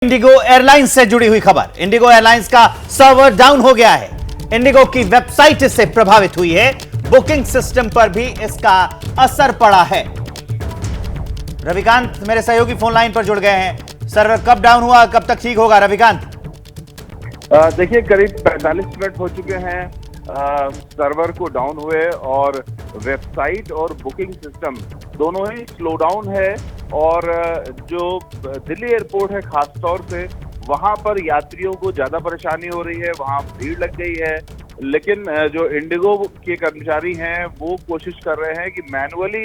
Indigo airlines से जुड़ी हुई खबर। इंडिगो एयरलाइंस का सर्वर डाउन हो गया है। इंडिगो की वेबसाइट इससे प्रभावित हुई है। बुकिंग सिस्टम पर भी इसका असर पड़ा है। रविकांत मेरे सहयोगी फोन लाइन पर जुड़ गए हैं। सर्वर कब डाउन हुआ, कब तक ठीक होगा रविकांत? देखिए, करीब 45 मिनट हो चुके हैं सर्वर को डाउन हुए और वेबसाइट और बुकिंग सिस्टम दोनों ही स्लो डाउन है। और जो दिल्ली एयरपोर्ट है खास तौर से, वहां पर यात्रियों को ज्यादा परेशानी हो रही है, वहां भीड़ लग गई है। लेकिन जो इंडिगो के कर्मचारी हैं वो कोशिश कर रहे हैं कि मैनुअली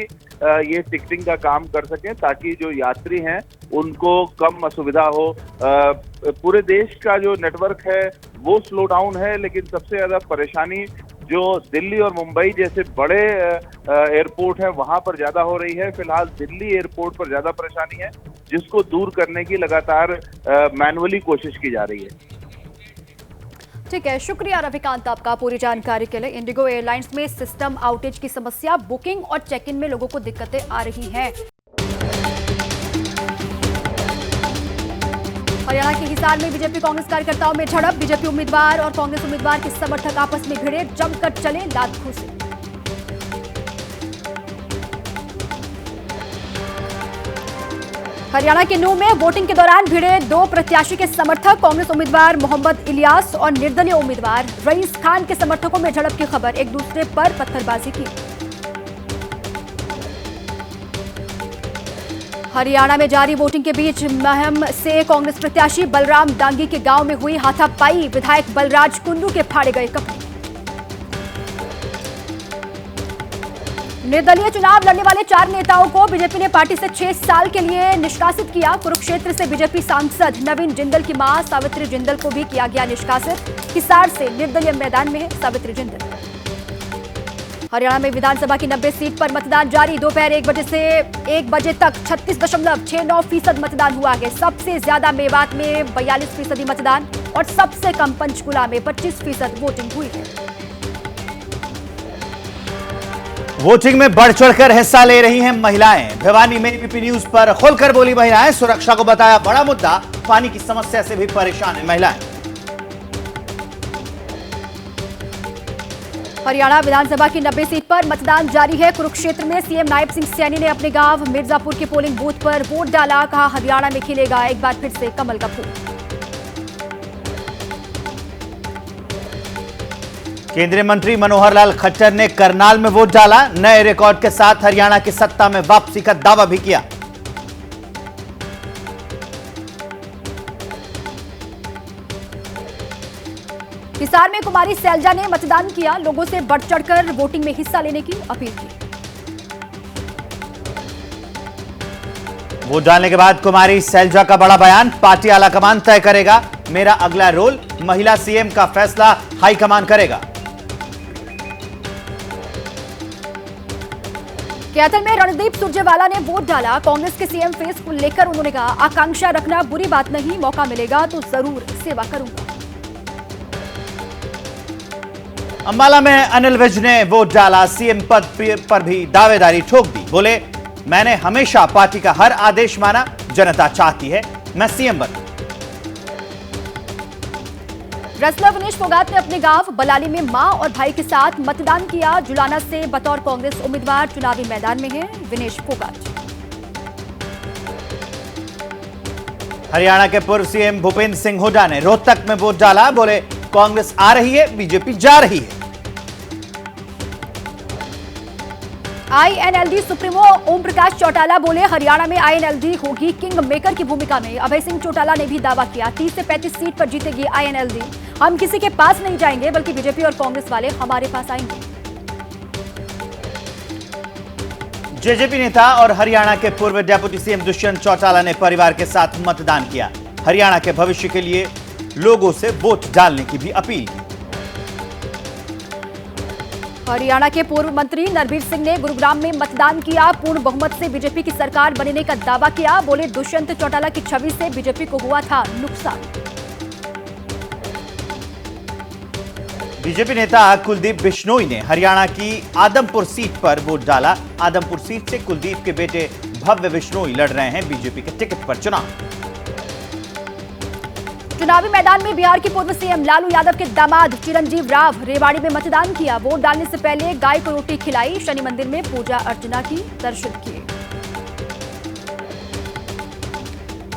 ये टिकटिंग का काम कर सकें ताकि जो यात्री हैं उनको कम असुविधा हो। पूरे देश का जो नेटवर्क है वो स्लो डाउन है, लेकिन सबसे ज्यादा परेशानी जो दिल्ली और मुंबई जैसे बड़े एयरपोर्ट हैं वहां पर ज्यादा हो रही है। फिलहाल दिल्ली एयरपोर्ट पर ज्यादा परेशानी है, जिसको दूर करने की लगातार मैनुअली कोशिश की जा रही है। ठीक है, शुक्रिया रविकांत आपका पूरी जानकारी के लिए। इंडिगो एयरलाइंस में सिस्टम आउटेज की समस्या, बुकिंग और चेक इन में लोगों को दिक्कतें आ रही हैं। हरियाणा के हिसार में बीजेपी कांग्रेस कार्यकर्ताओं में झड़प। बीजेपी उम्मीदवार और कांग्रेस उम्मीदवार के समर्थक आपस में भिड़े, जमकर चले लात घूंसे। हरियाणा के नूंह में वोटिंग के दौरान भिड़े दो प्रत्याशी के समर्थक। कांग्रेस उम्मीदवार मोहम्मद इलियास और निर्दलीय उम्मीदवार रईस खान के समर्थकों में झड़प की खबर, एक दूसरे पर पत्थरबाजी की। हरियाणा में जारी वोटिंग के बीच महम से कांग्रेस प्रत्याशी बलराम डांगी के गांव में हुई हाथापाई। विधायक बलराज कुंडू के फाड़े गए कपड़े। निर्दलीय चुनाव लड़ने वाले 4 नेताओं को बीजेपी ने पार्टी से 6 साल के लिए निष्कासित किया। कुरुक्षेत्र से बीजेपी सांसद नवीन जिंदल की मां सावित्री जिंदल को भी किया गया निष्कासित। हिसार से निर्दलीय मैदान में है सावित्री जिंदल। हरियाणा में विधानसभा की 90 सीट पर मतदान जारी। दोपहर 1 बजे से 1 बजे तक 36.69% मतदान हुआ है। सबसे ज्यादा मेवात में 42% मतदान और सबसे कम पंचकुला में 25% वोटिंग हुई है। वोटिंग में बढ़ चढ़कर हिस्सा ले रही हैं महिलाएं। भिवानी में एबीपी न्यूज पर खुलकर बोली महिलाएं। सुरक्षा को बताया बड़ा मुद्दा, पानी की समस्या से भी परेशान है महिलाएं। हरियाणा विधानसभा की 90 सीट पर मतदान जारी है। कुरुक्षेत्र में सीएम नायब सिंह सैनी ने अपने गांव मिर्जापुर के पोलिंग बूथ पर वोट डाला। कहा, हरियाणा में खिलेगा एक बार फिर से कमल का फूल। केंद्रीय मंत्री मनोहर लाल खट्टर ने करनाल में वोट डाला। नए रिकॉर्ड के साथ हरियाणा की सत्ता में वापसी का दावा भी किया। हिसार में कुमारी सैलजा ने मतदान किया। लोगों से बढ़ चढ़कर वोटिंग में हिस्सा लेने की अपील की। वोट डालने के बाद कुमारी सैलजा का बड़ा बयान, पार्टी आलाकमान तय करेगा मेरा अगला रोल, महिला सीएम का फैसला हाईकमान करेगा। कैथल में रणदीप सुरजेवाला ने वोट डाला। कांग्रेस के सीएम फेस को लेकर उन्होंने कहा, आकांक्षा रखना बुरी बात नहीं, मौका मिलेगा तो जरूर सेवा करूंगा। अंबाला में अनिल विज ने वोट डाला। सीएम पद पर भी दावेदारी ठोक दी। बोले, मैंने हमेशा पार्टी का हर आदेश माना, जनता चाहती है मैं सीएम बनूं। रेसलर विनेश फोगाट ने अपने गांव बलाली में मां और भाई के साथ मतदान किया। जुलाना से बतौर कांग्रेस उम्मीदवार चुनावी मैदान में है विनेश फोगाट। हरियाणा के पूर्व सीएम भूपेंद्र सिंह हुड्डा ने रोहतक में वोट डाला। बोले, कांग्रेस आ रही है, बीजेपी जा रही है। आईएनएलडी सुप्रीमो ओम प्रकाश चौटाला बोले, हरियाणा में आईएनएलडी होगी किंग मेकर की भूमिका में। अभय सिंह चौटाला ने भी दावा किया, 30 से 35 सीट पर जीतेगी आईएनएलडी। हम किसी के पास नहीं जाएंगे, बल्कि बीजेपी और कांग्रेस वाले हमारे पास आएंगे। जेजेपी नेता और हरियाणा के पूर्व डेप्यूटी सीएम दुष्यंत चौटाला ने परिवार के साथ मतदान किया। हरियाणा के भविष्य के लिए लोगों से वोट डालने की भी अपील की। हरियाणा के पूर्व मंत्री नरवीर सिंह ने गुरुग्राम में मतदान किया। पूर्ण बहुमत से बीजेपी की सरकार बनने का दावा किया। बोले, दुष्यंत चौटाला की छवि से बीजेपी को हुआ था नुकसान। बीजेपी नेता कुलदीप बिश्नोई ने हरियाणा की आदमपुर सीट पर वोट डाला। आदमपुर सीट से कुलदीप के बेटे भव्य बिश्नोई लड़ रहे हैं बीजेपी के टिकट पर चुनाव। चुनावी मैदान में बिहार के पूर्व सीएम लालू यादव के दामाद चिरंजीव राव रेवाड़ी में मतदान किया। वोट डालने से पहले गाय को रोटी खिलाई, शनि मंदिर में पूजा अर्चना की, दर्शन किए।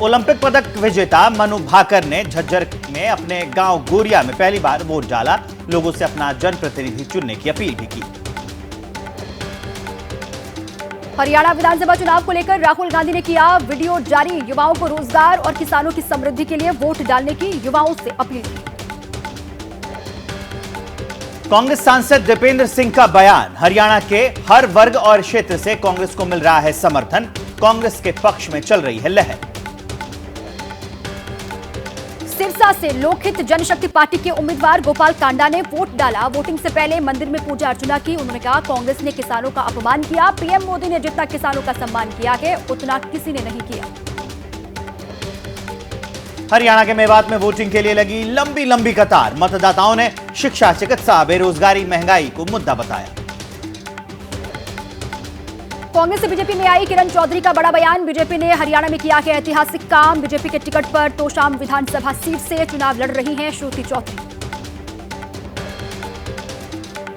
ओलंपिक पदक विजेता मनु भाकर ने झज्जर में अपने गांव गोरिया में पहली बार वोट डाला। लोगों से अपना जनप्रतिनिधि चुनने की अपील भी की। हरियाणा विधानसभा चुनाव को लेकर राहुल गांधी ने किया वीडियो जारी। युवाओं को रोजगार और किसानों की समृद्धि के लिए वोट डालने की युवाओं से अपील की। कांग्रेस सांसद दीपेंद्र सिंह का बयान। हरियाणा के हर वर्ग और क्षेत्र से कांग्रेस को मिल रहा है समर्थन। कांग्रेस के पक्ष में चल रही है लहर। सिरसा से लोकहित जनशक्ति पार्टी के उम्मीदवार गोपाल कांडा ने वोट डाला। वोटिंग से पहले मंदिर में पूजा अर्चना की। उन्होंने कहा, कांग्रेस ने किसानों का अपमान किया। पीएम मोदी ने जितना किसानों का सम्मान किया है उतना किसी ने नहीं किया। हरियाणा के मेवात में वोटिंग के लिए लगी लंबी लंबी कतार। मतदाताओं ने शिक्षा, चिकित्सा, बेरोजगारी, महंगाई को मुद्दा बताया। कांग्रेस से बीजेपी में आई किरण चौधरी का बड़ा बयान। बीजेपी ने हरियाणा में किया है ऐतिहासिक काम। बीजेपी के टिकट पर तोशाम विधानसभा सीट से चुनाव लड़ रही हैं श्रुति चौधरी।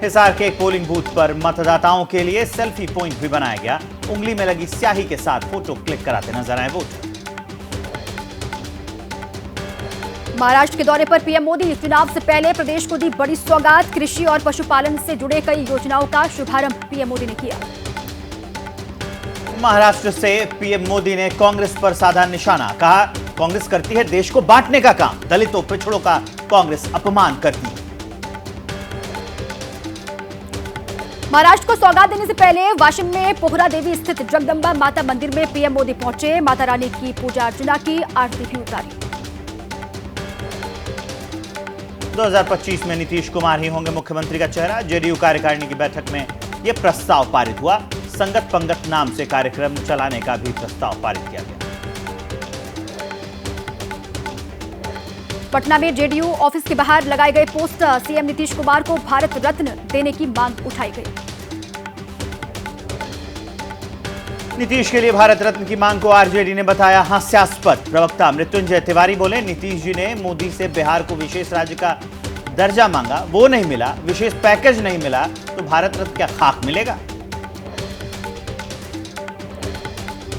हिसार के एक पोलिंग बूथ पर मतदाताओं के लिए सेल्फी पॉइंट भी बनाया गया। उंगली में लगी स्याही के साथ फोटो क्लिक कराते नजर आए वोटर। महाराष्ट्र के दौरे पर पीएम मोदी। चुनाव से पहले प्रदेश को दी बड़ी सौगात। कृषि और पशुपालन से जुड़े कई योजनाओं का शुभारंभ पीएम मोदी ने किया। महाराष्ट्र से पीएम मोदी ने कांग्रेस पर साधा निशाना। कहा, कांग्रेस करती है देश को बांटने का काम। दलितों, पिछड़ों का कांग्रेस अपमान करती है। महाराष्ट्र को सौगात देने से पहले वाशिम में पोहरा देवी स्थित जगदम्बा माता मंदिर में पीएम मोदी पहुंचे। माता रानी की पूजा अर्चना की, आरती भी उतारी। 2025 में नीतीश कुमार ही होंगे मुख्यमंत्री का चेहरा। जेडीयू कार्यकारिणी की बैठक में यह प्रस्ताव पारित हुआ। संगत पंगत नाम से कार्यक्रम चलाने का भी प्रस्ताव पारित किया गया। पटना में जेडीयू ऑफिस के बाहर लगाए गए पोस्टर। सीएम नीतीश कुमार को भारत रत्न देने की मांग उठाई गई। नीतीश के लिए भारत रत्न की मांग को आरजेडी ने बताया हास्यास्पद। प्रवक्ता मृत्युंजय तिवारी बोले, नीतीश जी ने मोदी से बिहार को विशेष राज्य का दर्जा मांगा, वो नहीं मिला। विशेष पैकेज नहीं मिला तो भारत रत्न क्या खाक मिलेगा।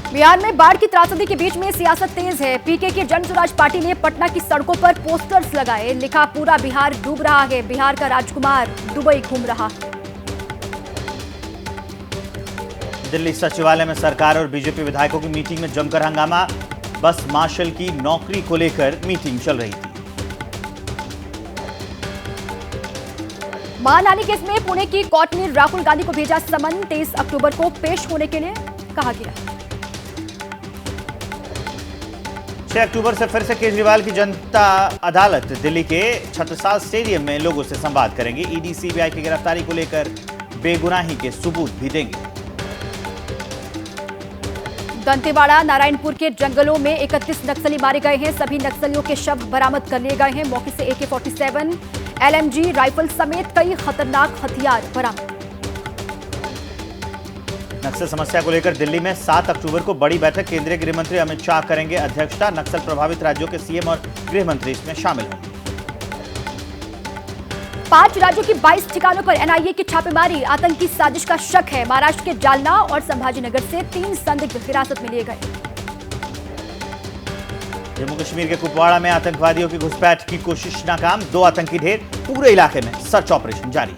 बिहार में बाढ़ की त्रासदी के बीच में सियासत तेज है। पीके की जन स्वराज पार्टी ने पटना की सड़कों पर पोस्टर्स लगाए। लिखा, पूरा बिहार डूब रहा है, बिहार का राजकुमार दुबई घूम रहा है। दिल्ली सचिवालय में सरकार और बीजेपी विधायकों की मीटिंग में जमकर हंगामा। बस मार्शल की नौकरी को लेकर मीटिंग चल रही थी। मानहानि केस में पुणे की कोर्ट ने राहुल गांधी को भेजा समन। 23 अक्टूबर को पेश होने के लिए कहा गया। 6 अक्टूबर से फिर से केजरीवाल की जनता अदालत दिल्ली के छत्रसाल स्टेडियम में लोगों से संवाद करेंगे। ईडी सीबीआई की गिरफ्तारी को लेकर बेगुनाही के सबूत भी देंगे। दंतेवाड़ा नारायणपुर के जंगलों में 31 नक्सली मारे गए हैं। सभी नक्सलियों के शव बरामद कर लिए गए हैं। मौके से AK-47, LMG राइफल समेत कई खतरनाक हथियार बरामद। नक्सल समस्या को लेकर दिल्ली में 7 अक्टूबर को बड़ी बैठक। केंद्रीय गृह मंत्री अमित शाह करेंगे अध्यक्षता। नक्सल प्रभावित राज्यों के सीएम और गृह मंत्री इसमें शामिल होंगे। 5 राज्यों की 22 ठिकानों पर एनआईए की छापेमारी। आतंकी साजिश का शक है। महाराष्ट्र के जालना और संभाजीनगर से 3 संदिग्ध हिरासत में लिए गए। जम्मू कश्मीर के कुपवाड़ा में आतंकवादियों की घुसपैठ की कोशिश नाकाम। 2 आतंकी ढेर। पूरे इलाके में सर्च ऑपरेशन जारी।